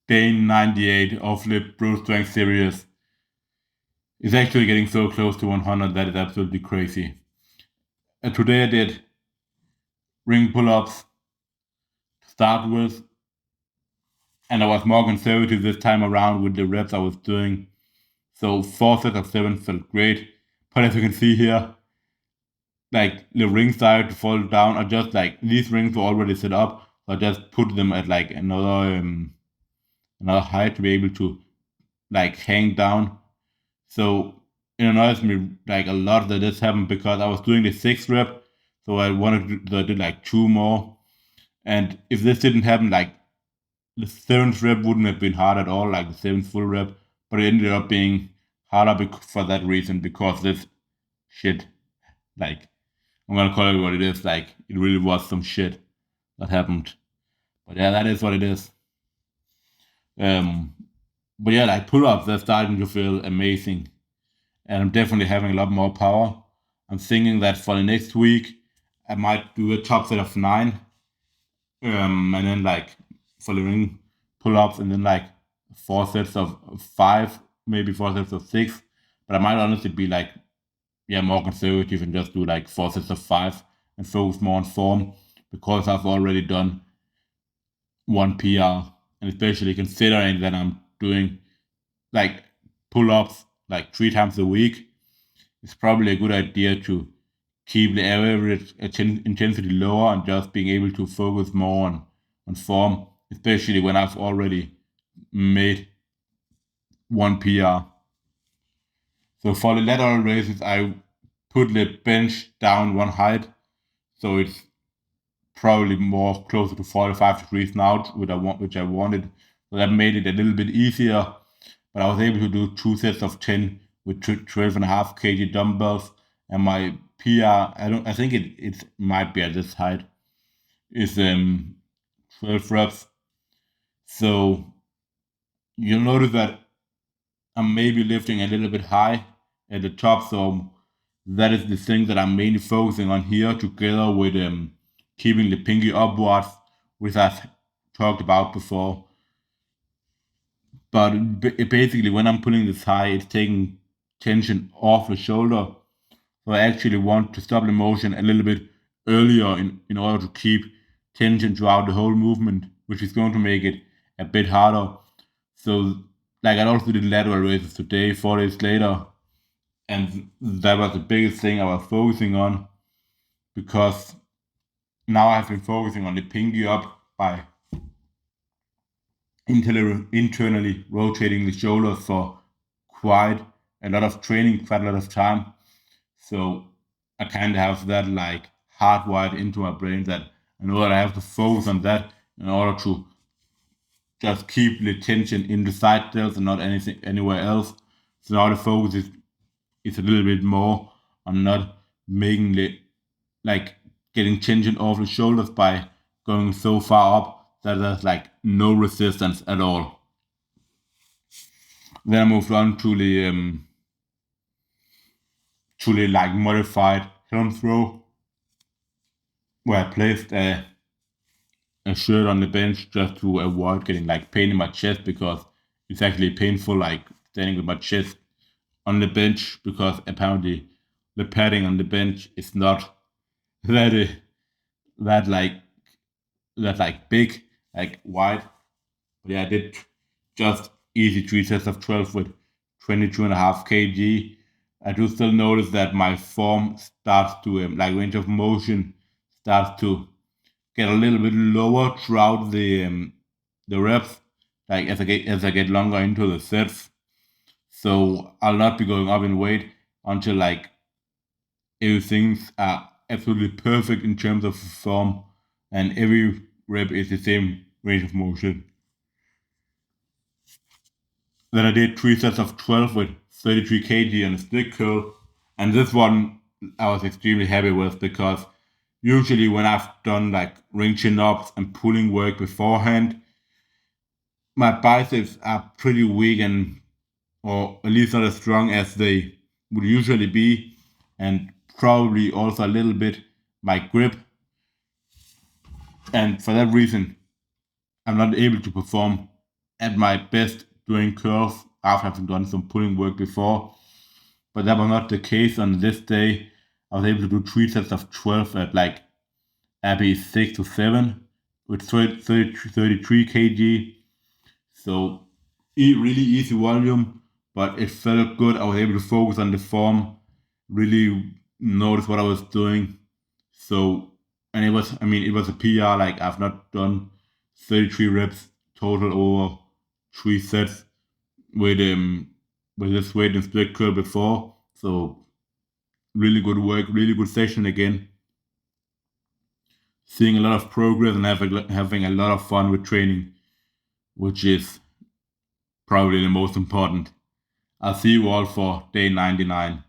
day 98 of the Brute Strength series is actually getting so close to 100 that is absolutely crazy. And today I did ring pull-ups to start with, and I was more conservative this time around with the reps I was doing. So 4 sets of 7 felt great. But as you can see here, like the rings started to fall down. I just like these rings were already set up, so I just put them at like another height to be able to like hang down. So it annoys me like a lot that this happened because I was doing the 6th rep, so I wanted to do like 2 more. And if this didn't happen, like the 7th rep wouldn't have been hard at all, like the 7th full rep, but it ended up being harder for that reason because this shit, like I'm gonna call it what it is, like it really was some shit that happened. But yeah, that is what it is. Um, but yeah, like pull-ups, they're starting to feel amazing, and I'm definitely having a lot more power. I'm thinking that for the next week, I might do a top set of 9, and then like for the ring pull-ups, and then like 4 sets of 5, maybe 4 sets of 6. But I might honestly be like, yeah, more conservative and just do like 4 sets of 5 and focus more on form because I've already done one PR, and especially considering that I'm doing like pull-ups like 3 times a week, it's probably a good idea to keep the average intensity lower and just being able to focus more on form, especially when I've already made one PR. So for the lateral raises, I put the bench down one height, so it's probably more closer to 45 degrees now, which I wanted. So that made it a little bit easier. But I was able to do 2 sets of 10 with 12.5 kg dumbbells, and my PR, I think it might be at this height, is 12 reps. So you'll notice that I'm maybe lifting a little bit high at the top. So that is the thing that I'm mainly focusing on here, together with keeping the pinky upwards, which I've talked about before. But basically, when I'm pulling this high, it's taking tension off the shoulder. So I actually want to stop the motion a little bit earlier in order to keep tension throughout the whole movement, which is going to make it a bit harder. So, like I also did lateral raises today, 4 days later, and that was the biggest thing I was focusing on because now I've been focusing on the pinky up by internally rotating the shoulders for quite a lot of training, quite a lot of time. So I kind of have that like hardwired into my brain that I know that I have to focus on that in order to just keep the tension in the side delts and not anything anywhere else. So now the focus is a little bit more on not making the like getting tension off the shoulders by going so far up that there's like no resistance at all. Then I moved on to the like modified helm throw, where I placed a shirt on the bench just to avoid getting like pain in my chest because it's actually painful like standing with my chest on the bench because apparently the padding on the bench is not that that like that like big, like wide. But yeah, I did just easy 3 sets of 12 with 22.5 kg. I do still notice that my form starts to like range of motion starts to get a little bit lower throughout the reps, like as I get longer into the sets. So I'll not be going up in weight until like everything's absolutely perfect in terms of form, and every rep is the same range of motion. Then I did 3 sets of 12 with 33 kg on a stick curl, and this one I was extremely happy with because usually when I've done like ring chin ups and pulling work beforehand, my biceps are pretty weak and or at least not as strong as they would usually be, and probably also a little bit my grip. And for that reason, I'm not able to perform at my best doing curls after having done some pulling work before. But that was not the case on this day. I was able to do 3 sets of 12 at like Abby 6 to 7 with 33 kg. So really easy volume, but it felt good. I was able to focus on the form, really notice what I was doing. So, and it was, it was a PR. Like I've not done 33 reps total over 3 sets with this weight and split curl before. So really good work, really good session again. Seeing a lot of progress and having a lot of fun with training, which is probably the most important. I'll see you all for day 99.